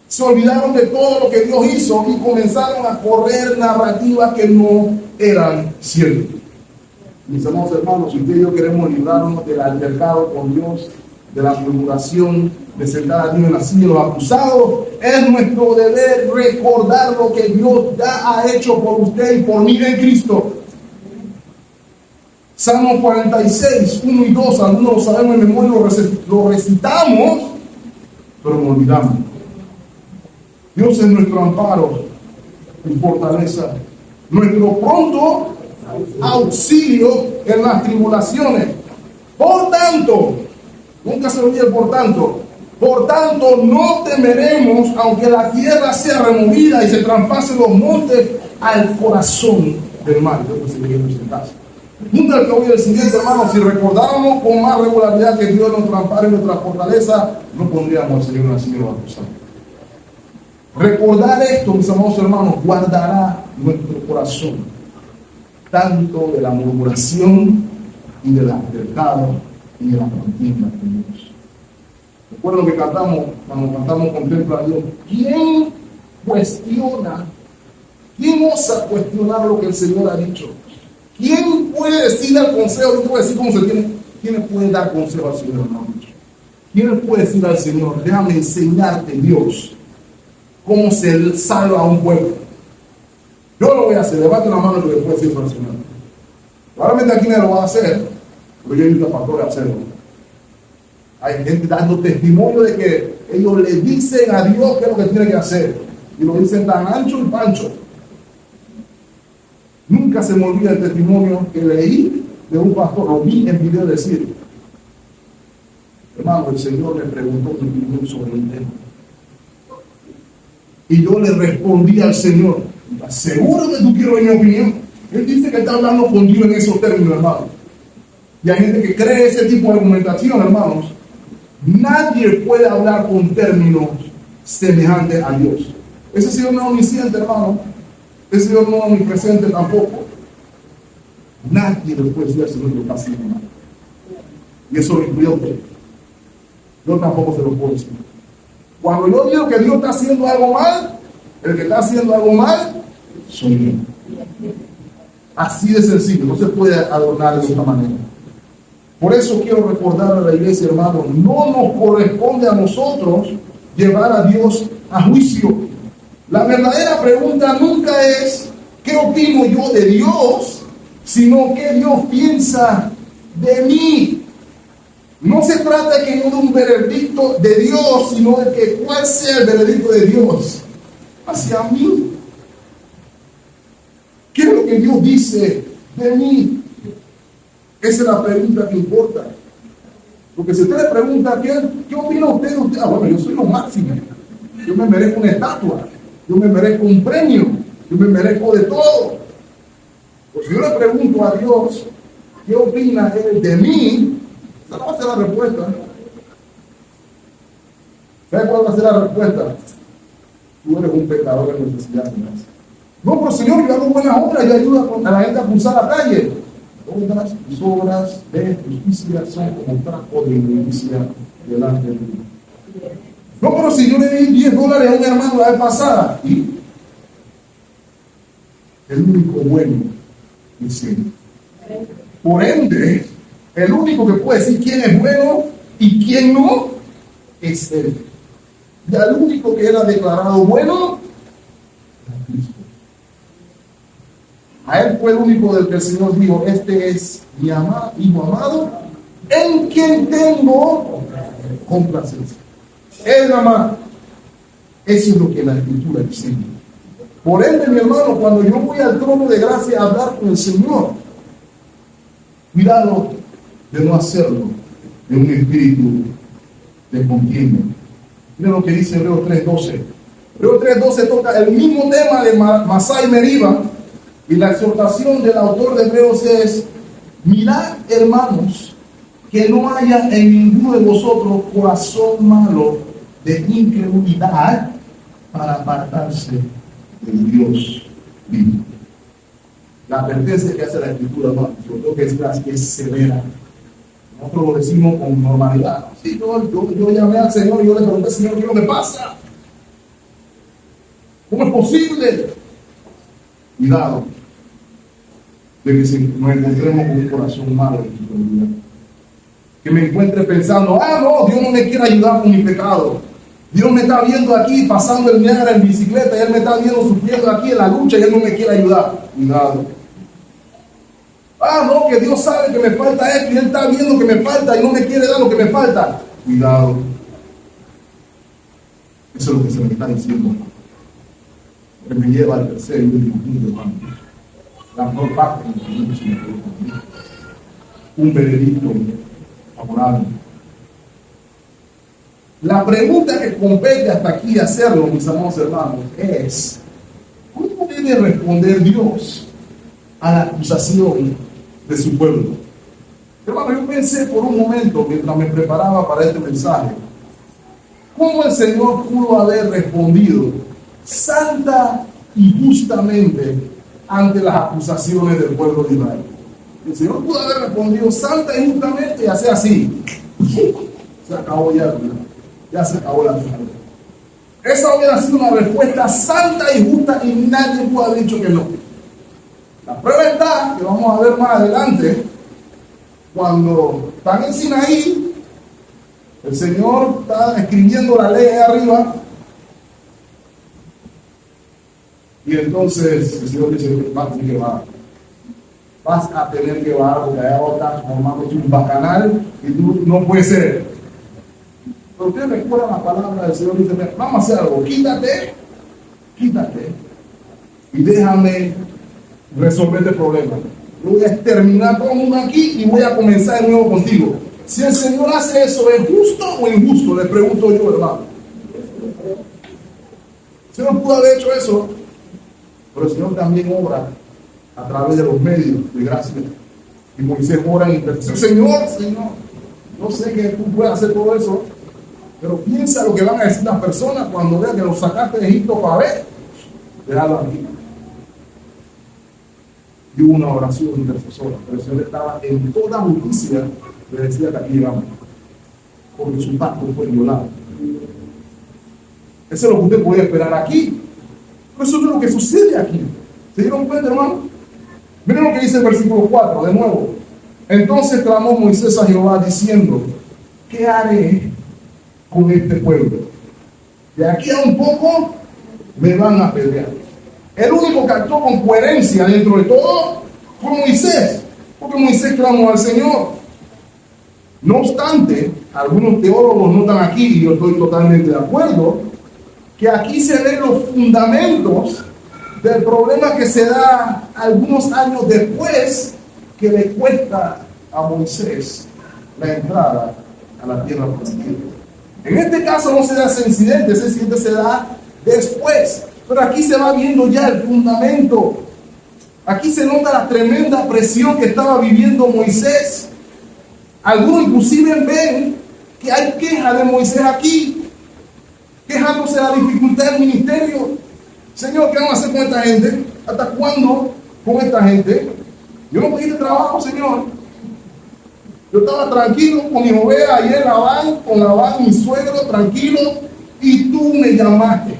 Se olvidaron de todo lo que Dios hizo y comenzaron a correr narrativas que no eran ciertas. Mis amados hermanos, si usted y yo queremos librarnos del altercado con Dios, de la murmuración, de sentar a Dios en la silla de los acusados, es nuestro deber recordar lo que Dios ya ha hecho por usted y por mí en Cristo. Salmo 46, 1 y 2, algunos lo sabemos en memoria, lo recitamos, pero nos olvidamos. Dios es nuestro amparo y fortaleza, nuestro pronto auxilio en las tribulaciones. Por tanto, nunca se olvide por tanto no temeremos, aunque la tierra sea removida y se traspasen los montes al corazón del mar. Nunca el que oye el siguiente, hermano, si recordáramos con más regularidad que Dios nos ampara y nuestra fortaleza, no pondríamos al Señor en la silla de los acusados. Recordar esto, mis amados hermanos, guardará nuestro corazón, tanto de la murmuración y del altercado y de la contienda con Dios. Recuerdo que cantamos, cuando cantamos Contempla a Dios. ¿Quién cuestiona? ¿Quién osa cuestionar lo que el Señor ha dicho? ¿Quién puede decir al consejo? Yo te voy a decir cómo se tiene. ¿Quién puede dar consejo al Señor, hermano? ¿Quién puede decir al Señor: déjame enseñarte, Dios, cómo se salva a un pueblo? Yo lo voy a hacer. Levante la mano y le puedo decir al Señor. Probablemente aquí me lo va a hacer, pero yo invito a pastores a hacerlo. Hay gente dando testimonio de que ellos le dicen a Dios qué es lo que tiene que hacer. Y lo dicen tan ancho y pancho. Nunca se me olvida el testimonio que leí de un pastor, lo vi en video decir: hermano, el Señor le preguntó mi opinión sobre el tema. Y yo le respondí al Señor: ¿estás seguro que tú quieres mi opinión? Él dice que está hablando con Dios en esos términos, hermano. Y hay gente que cree ese tipo de argumentación, hermanos. Nadie puede hablar con términos semejantes a Dios. Ese Señor no es omnisciente, hermano. Ese Señor no es omnipresente tampoco. Nadie le puede decir al Señor que lo está haciendo mal. Y eso lo incluye a usted. Yo tampoco se lo puedo decir. Cuando yo digo que Dios está haciendo algo mal, el que está haciendo algo mal soy yo. Así de sencillo, no se puede adornar de esta manera. Por eso quiero recordar a la iglesia, hermano, no nos corresponde a nosotros llevar a Dios a juicio. La verdadera pregunta nunca es ¿qué opino yo de Dios?, sino ¿qué Dios piensa de mí? No se trata de que no de un veredicto de Dios, sino de que cuál sea el veredicto de Dios hacia mí. ¿Qué es lo que Dios dice de mí? Esa es la pregunta que importa. Porque si usted le pregunta, ¿qué opina usted? Ah, bueno, yo soy lo máximo. Yo me merezco una estatua. Yo me merezco un premio. Yo me merezco de todo. Pues si yo le pregunto a Dios, ¿qué opina Él de mí? Esa no va a ser la respuesta. ¿Sabe cuál va a ser la respuesta? Tú eres un pecador en necesidad de gracia. No, pero Señor, yo hago buenas obras, yo ayudo a la gente a cruzar la calle. Todas tus obras de justicia son como trapo de inmundicia delante de ti. No, pero si yo le di $10 a un hermano la vez pasada, y el único bueno es Él. Por ende, el único que puede decir quién es bueno y quién no es Él. Y al único que era declarado bueno, Cristo. A Él fue el único del que el Señor dijo, este es mi hijo amado, en quien tengo complacencia. Él amado. Eso es lo que la Escritura dice. Por ende, mi hermano, cuando yo voy al trono de gracia a hablar con el Señor, cuidado de no hacerlo de un espíritu de contienda. Miren lo que dice Hebreos 3:12. Hebreos 3:12 toca el mismo tema de Masá y Meriba. Y la exhortación del autor de Hebreos es: mirad, hermanos, que no haya en ninguno de vosotros corazón malo de incredulidad para apartarse del Dios vivo. La advertencia que hace la Escritura, no, yo creo que es severa. Nosotros lo decimos con normalidad. Sí, yo llamé al Señor y yo le pregunté: Señor, ¿qué es lo que pasa? ¿Cómo es posible? Cuidado de que nos encontremos con un corazón malo en su vida. Que me encuentre pensando: no, Dios no me quiere ayudar con mi pecado. Dios me está viendo aquí pasando el Niágara en bicicleta y Él me está viendo sufriendo aquí en la lucha y Él no me quiere ayudar. Cuidado. No, que Dios sabe que me falta esto y Él está viendo que me falta y no me quiere dar lo que me falta. Cuidado. Eso es lo que se me está diciendo. Que me lleva al tercer y último punto, hermano. La mejor parte un veredicto favorable. La pregunta que compete hasta aquí hacerlo, mis amados hermanos, es: ¿cómo debe responder Dios a la acusación de su pueblo? Hermano, yo pensé por un momento, mientras me preparaba para este mensaje, ¿cómo el Señor pudo haber respondido santa y justamente ante las acusaciones del pueblo de Israel? El Señor pudo haber respondido santa y justamente y hacer así. Se acabó ya se acabó la vida. Esa hubiera sido una respuesta santa y justa y nadie pudo haber dicho que no. La prueba está, que vamos a ver más adelante, cuando están en Sinaí, el Señor está escribiendo la ley ahí arriba. Y entonces el Señor dice: vas a tener que bajar. Vas a tener que bajar porque allá está formando un bacanal y tú no puedes ser. Pero ustedes recuerdan la palabra del Señor, dice: vamos a hacer algo, quítate y déjame resolver el problema. Yo voy a exterminar todo el mundo aquí y voy a comenzar de nuevo contigo. Si el Señor hace eso, ¿es justo o injusto? Le pregunto yo, hermano. El Señor pudo haber hecho eso, pero el Señor también obra a través de los medios de gracia. Y Moisés ora en intercesión: Señor, yo sé que tú puedes hacer todo eso, pero piensa lo que van a decir las personas cuando vean que los sacaste de Egipto para ver. Déjalo aquí. Y hubo una oración intercesora, pero el Señor estaba en toda justicia, le decía que aquí llegamos, porque su pacto fue violado. Eso es lo que usted podía esperar aquí, pero eso no es lo que sucede aquí. ¿Se dieron cuenta, hermano? Miren lo que dice el versículo 4, de nuevo. Entonces clamó Moisés a Jehová diciendo: ¿qué haré con este pueblo? De aquí a un poco me van a pelear. El único que actuó con coherencia dentro de todo fue Moisés, porque Moisés clamó al Señor. No obstante, algunos teólogos notan aquí, y yo estoy totalmente de acuerdo, que aquí se ven los fundamentos del problema que se da algunos años después, que le cuesta a Moisés la entrada a la tierra prometida. En este caso no se da ese incidente se da después, pero aquí se va viendo ya el fundamento. Aquí se nota la tremenda presión que estaba viviendo Moisés. Algunos inclusive ven que hay queja de Moisés aquí, quejándose de la dificultad del ministerio. Señor, ¿qué vamos a hacer con esta gente? ¿Hasta cuándo con esta gente? Yo no pedí trabajo, Señor. Yo estaba tranquilo con mi oveja ayer, con Labán, mi suegro, tranquilo, y tú me llamaste,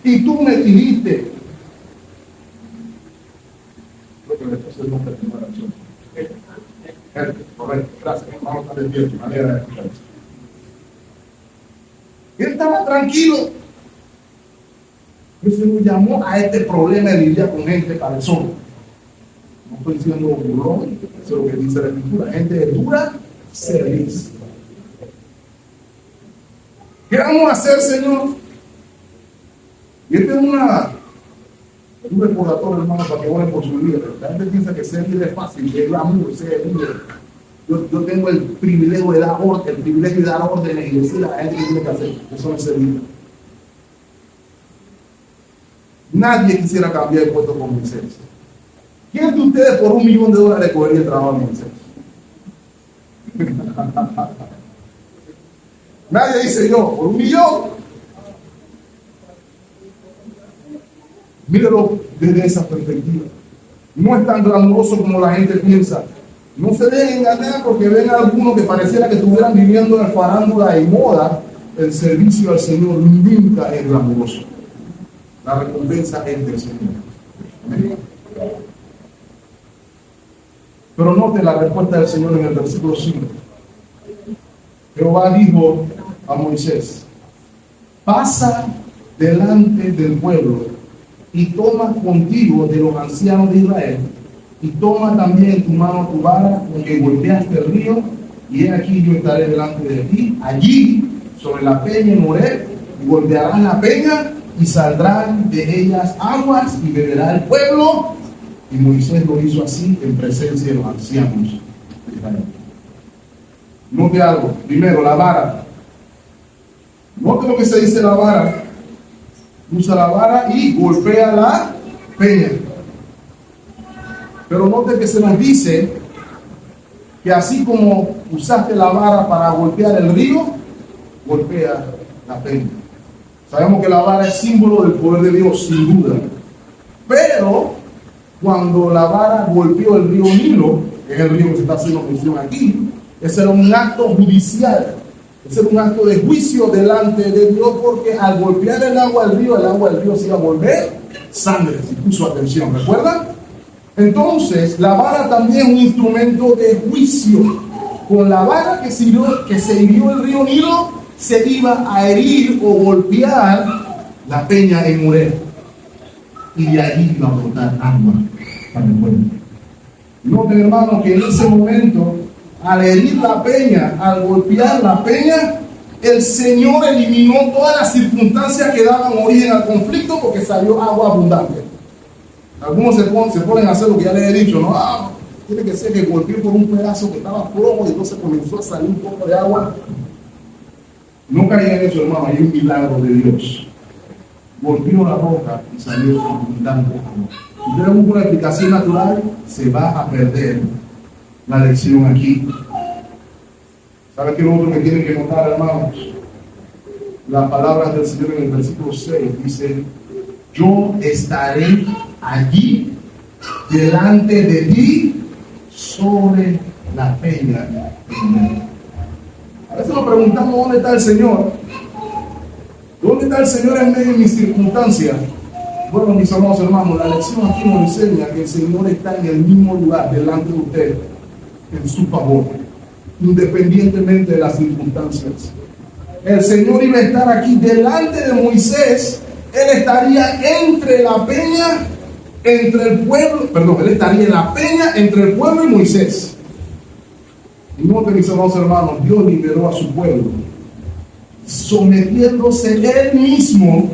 y tú me dijiste. Gracias, vamos a estar despiertos. Él estaba tranquilo. El Señor llamó a este problema de lidiar con gente cabezona. No estoy diciendo burlón, eso es lo que dice la Escritura. Gente de dura servicio. ¿Qué vamos a hacer, Señor? Y este es un recordatorio, hermano, para que oren por su vida. La gente piensa que ser líder es fácil, que es glamour, ser líder. Yo tengo el privilegio de dar órdenes y decirle a la gente que tiene que hacer. Eso no es ser líder. Nadie quisiera cambiar el puesto con Moisés. ¿Quién de ustedes por $1 millón cogería el trabajo a Moisés? Nadie dice yo, por $1 millón. Míralo desde esa perspectiva. No es tan glamuroso como la gente piensa. No se dejen engañar porque ven a algunos que pareciera que estuvieran viviendo en farándula y moda. El servicio al Señor nunca es glamuroso. La recompensa es del Señor. Amén. Pero note la respuesta del Señor en el versículo 5. Jehová dijo a Moisés: pasa delante del pueblo y toma contigo de los ancianos de Israel, y toma también en tu mano tu vara con que golpeaste el río, y he aquí yo estaré delante de ti, allí sobre la peña en Horeb, y golpearás la peña, y saldrán de ellas aguas, y beberá el pueblo. Y Moisés lo hizo así en presencia de los ancianos de Israel. Note algo. Primero, la vara. Note lo que se dice la vara. Usa la vara y golpea la peña. Pero note que se nos dice que así como usaste la vara para golpear el río, golpea la peña. Sabemos que la vara es símbolo del poder de Dios, sin duda. Pero cuando la vara golpeó el río Nilo, que es el río que se está haciendo mención aquí, ese era un acto judicial, ese era un acto de juicio delante de Dios, porque al golpear el agua del río se iba a volver sangre, si puso atención, ¿recuerdan? Entonces, la vara también es un instrumento de juicio. Con la vara que se hirió el río Nilo, se iba a herir o golpear la peña en Horeb, y de allí iba a brotar agua para el pueblo. Noten, hermano, que en ese momento, al herir la peña, al golpear la peña, el Señor eliminó todas las circunstancias que daban origen al conflicto, porque salió agua abundante. Algunos se ponen a hacer lo que ya les he dicho, ¿no? Tiene que ser que golpeó por un pedazo que estaba flojo y entonces comenzó a salir un poco de agua. No caía en eso, hermano, hay un milagro de Dios. Golpeó la roca y salió abundante agua. Si usted busca una explicación natural, se va a perder la lección aquí. ¿Sabe qué es lo otro que tienen que notar, hermanos? Las palabras del Señor en el versículo 6 dice: yo estaré allí delante de ti sobre la peña. A veces nos preguntamos dónde está el Señor. ¿Dónde está el Señor en medio de mis circunstancias? Bueno, mis amados hermanos, la lección aquí nos enseña que el Señor está en el mismo lugar delante de usted en su favor, independientemente de las circunstancias. El Señor iba a estar aquí delante de Moisés. Él estaría entre la peña, entre el pueblo, él estaría en la peña entre el pueblo y Moisés. Y note, mis amados hermanos, Dios liberó a su pueblo, sometiéndose él mismo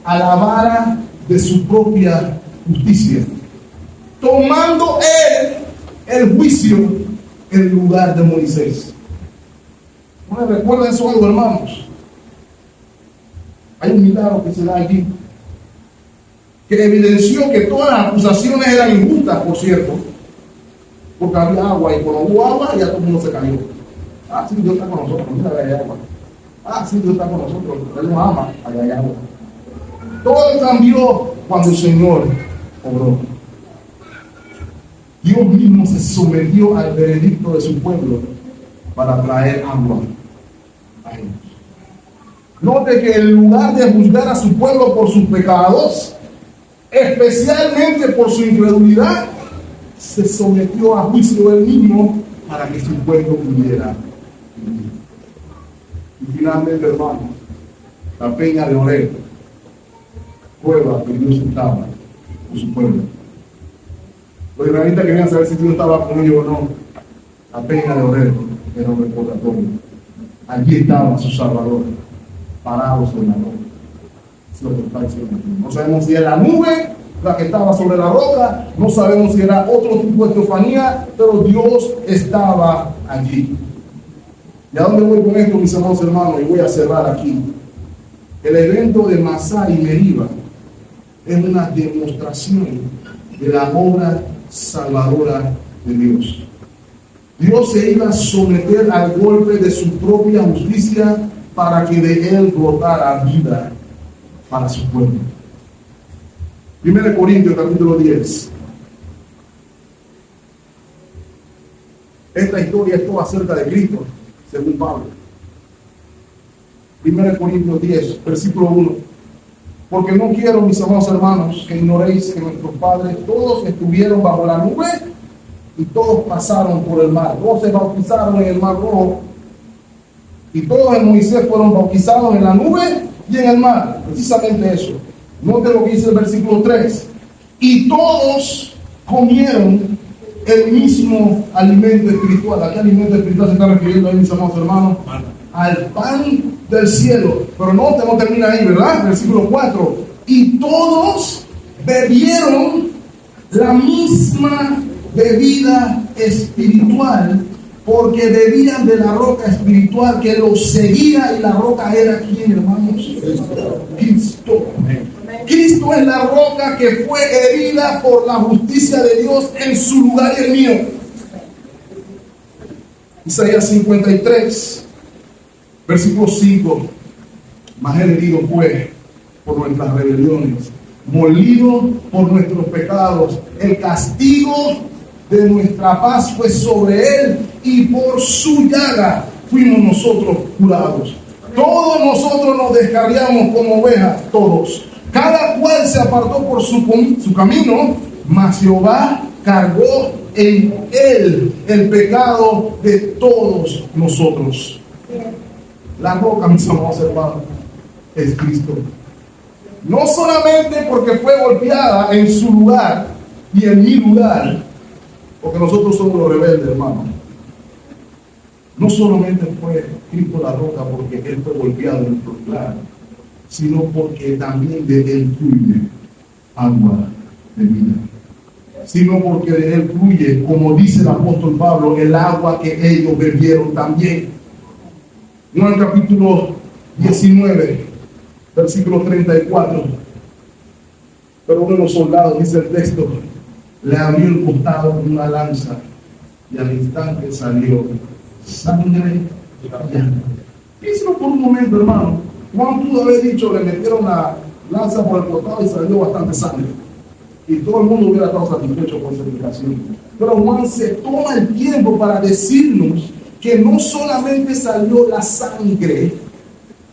a la vara de su propia justicia, tomando él el juicio en lugar de Moisés. ¿No me recuerdan eso algo, hermanos? Hay un milagro que se da aquí, que evidenció que todas las acusaciones eran injustas, por cierto, porque había agua, y cuando hubo agua ya todo el mundo se cayó. Ah, sí, Dios está con nosotros, mira, allá hay agua. Ah, sí, Dios está con nosotros, Él nos ama, allá hay agua. Todo cambió cuando el Señor obró. Dios mismo se sometió al veredicto de su pueblo para traer agua a ellos. Note que en lugar de juzgar a su pueblo por sus pecados, especialmente por su incredulidad, se sometió a juicio él mismo para que su pueblo pudiera vivir. Y finalmente, hermanos, la peña de Oreb prueba que Dios estaba con su pueblo. Los israelitas querían saber si Dios estaba con ellos o no. La peña de Oreb era un recordatorio. Allí estaba su Salvador, parado sobre la roca. Eso es lo que está diciendo. No sabemos si era la nube la que estaba sobre la roca, no sabemos si era otro tipo de teofanía, pero Dios estaba allí. ¿Y a dónde voy con esto, mis amados hermanos? Y voy a cerrar aquí. El evento de Masá y Meriba es una demostración de la obra salvadora de Dios. Dios se iba a someter al golpe de su propia justicia para que de él brotara vida para su pueblo. 1 Corintios capítulo 10. Esta historia es toda acerca de Cristo, según Pablo. 1 Corintios 10, versículo 1. Porque no quiero, mis amados hermanos, que ignoréis que nuestros padres todos estuvieron bajo la nube y todos pasaron por el mar. Todos se bautizaron en el mar Rojo y todos en Moisés fueron bautizados en la nube y en el mar. Precisamente eso. Note lo que dice el versículo 3. Y todos comieron el mismo alimento espiritual. ¿A qué alimento espiritual se está refiriendo ahí, mis amados hermanos? Al pan del cielo. Pero no termina ahí, ¿verdad? Versículo 4. Y todos bebieron la misma bebida espiritual, porque bebían de la roca espiritual que los seguía, y la roca era ¿quién, hermanos? Cristo. Cristo es la roca que fue herida por la justicia de Dios en su lugar y el mío. Isaías 53, versículo 5. Mas él herido fue por nuestras rebeliones, molido por nuestros pecados. El castigo de nuestra paz fue sobre él, y por su llaga fuimos nosotros curados. Todos nosotros nos descarriamos como ovejas, todos. Cada cual se apartó por su camino, mas Jehová cargó en él el pecado de todos nosotros. La roca, mis amados hermanos, es Cristo. No solamente porque fue golpeada en su lugar y en mi lugar, porque nosotros somos los rebeldes, hermanos. No solamente fue Cristo la roca porque él fue golpeado en nuestro lugar, sino porque también de él fluye agua de vida. Sino porque de él fluye, como dice el apóstol Pablo, el agua que ellos bebieron también. No, en el capítulo 19, versículo 34. Pero uno de los soldados, dice el texto, le abrió el costado con una lanza, y al instante salió sangre y llama. Piénselo por un momento, hermano. Juan pudo haber dicho, le metieron la lanza por el costado y salió bastante sangre, y todo el mundo hubiera estado satisfecho con esa explicación. Pero Juan se toma el tiempo para decirnos que no solamente salió la sangre,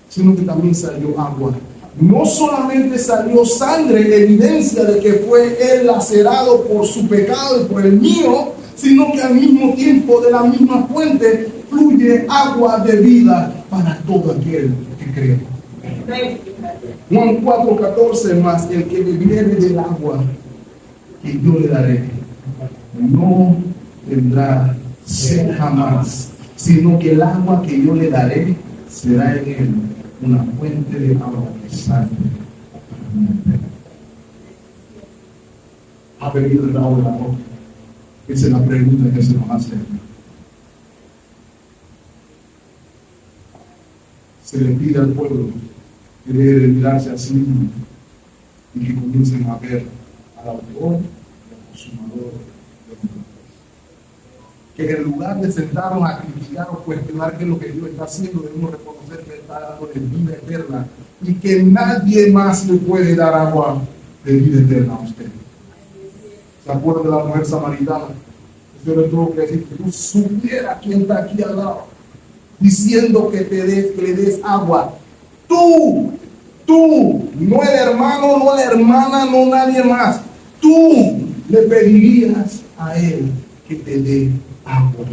sino que también salió agua. No solamente salió sangre, evidencia de que fue él lacerado por su pecado y por el mío, sino que al mismo tiempo de la misma fuente fluye agua de vida para todo aquel que cree. Juan 4:14, más el que bebiere del agua que yo le daré, no tendrá sed jamás, sino que el agua que yo le daré será en él una fuente de agua que sale. ¿Ha bebido del agua de la roca? Esa es la pregunta que se nos hace. Se le pide al pueblo que debe mirarse a sí mismo y que comiencen a ver al autor y al consumador de la fe. Que en lugar de sentarnos a criticar o cuestionar qué es lo que Dios está haciendo, debemos reconocer que está dando vida eterna y que nadie más le puede dar agua de vida eterna a usted. ¿Se acuerdan de la mujer samaritana? Yo le tengo que decir que tú supieras quién está aquí al lado, diciendo que le des agua. Tú, no el hermano, no la hermana, no nadie más. Tú le pedirías a él que te dé agua.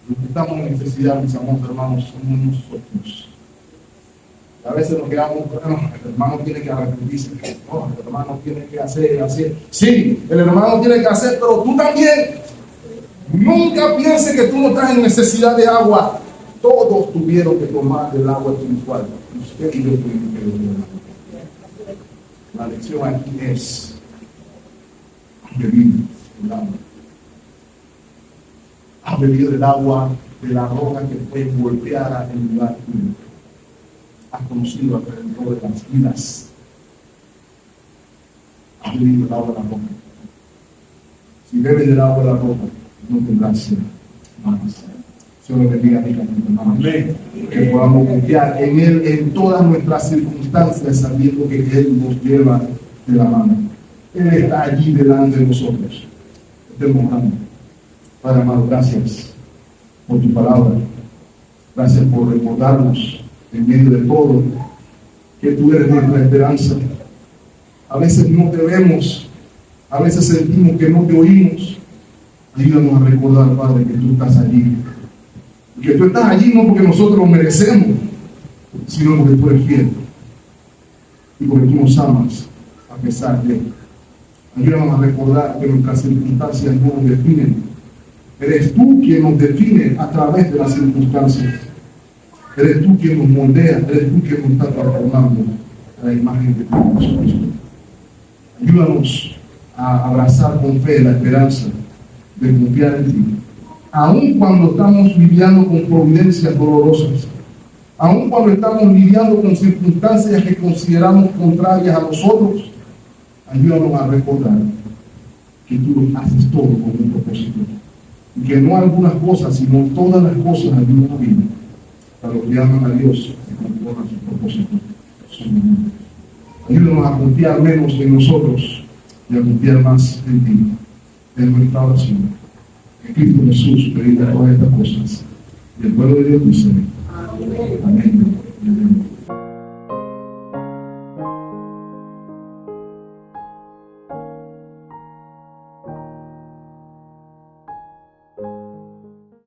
Los que estamos en necesidad, mis amados hermanos, somos nosotros. A veces nos quedamos, bueno, el hermano tiene que arrepentirse, no, el hermano tiene que hacer. Sí, el hermano tiene que hacer, pero tú también. Nunca pienses que tú no estás en necesidad de agua. Todos tuvieron que tomar del agua espiritual. Usted y yo tuvimos que beber. La lección aquí es beber el agua. Ha bebido el agua de la roca que fue golpeada en el lugar tuyo. Ha conocido al Redentor de las vidas. Ha bebido el agua de la roca. Si bebes del agua de la roca, no tendrás sed más. Señor, bendiga a mi hermano. Amén. Que podamos confiar en Él en todas nuestras circunstancias, sabiendo que Él nos lleva de la mano. Él está allí delante de nosotros. Estemos orando. Padre amado, gracias por tu palabra. Gracias por recordarnos en medio de todo que tú eres nuestra esperanza. A veces no te vemos, a veces sentimos que no te oímos. Ayúdanos a recordar, Padre, que tú estás allí. Y que tú estás allí no porque nosotros lo merecemos, sino porque tú eres fiel. Y porque tú nos amas a pesar de. Ayúdanos a recordar que nuestras circunstancias no nos definen. Eres tú quien nos define a través de las circunstancias. Eres tú quien nos moldea, eres tú quien nos está transformando a la imagen de Jesucristo. Ayúdanos a abrazar con fe la esperanza de confiar en ti. Aun cuando estamos lidiando con providencias dolorosas, aun cuando estamos lidiando con circunstancias que consideramos contrarias a nosotros, ayúdanos a recordar que tú haces todo con un propósito. Y que no algunas cosas, sino todas las cosas ayudan a vida para los que aman a Dios y conforman sus propósitos. Ayúdanos a confiar menos en nosotros y a confiar más en ti. En nuestra oración. En Cristo Jesús pedimos todas estas cosas. Y el pueblo de Dios dice: Amén. Amén.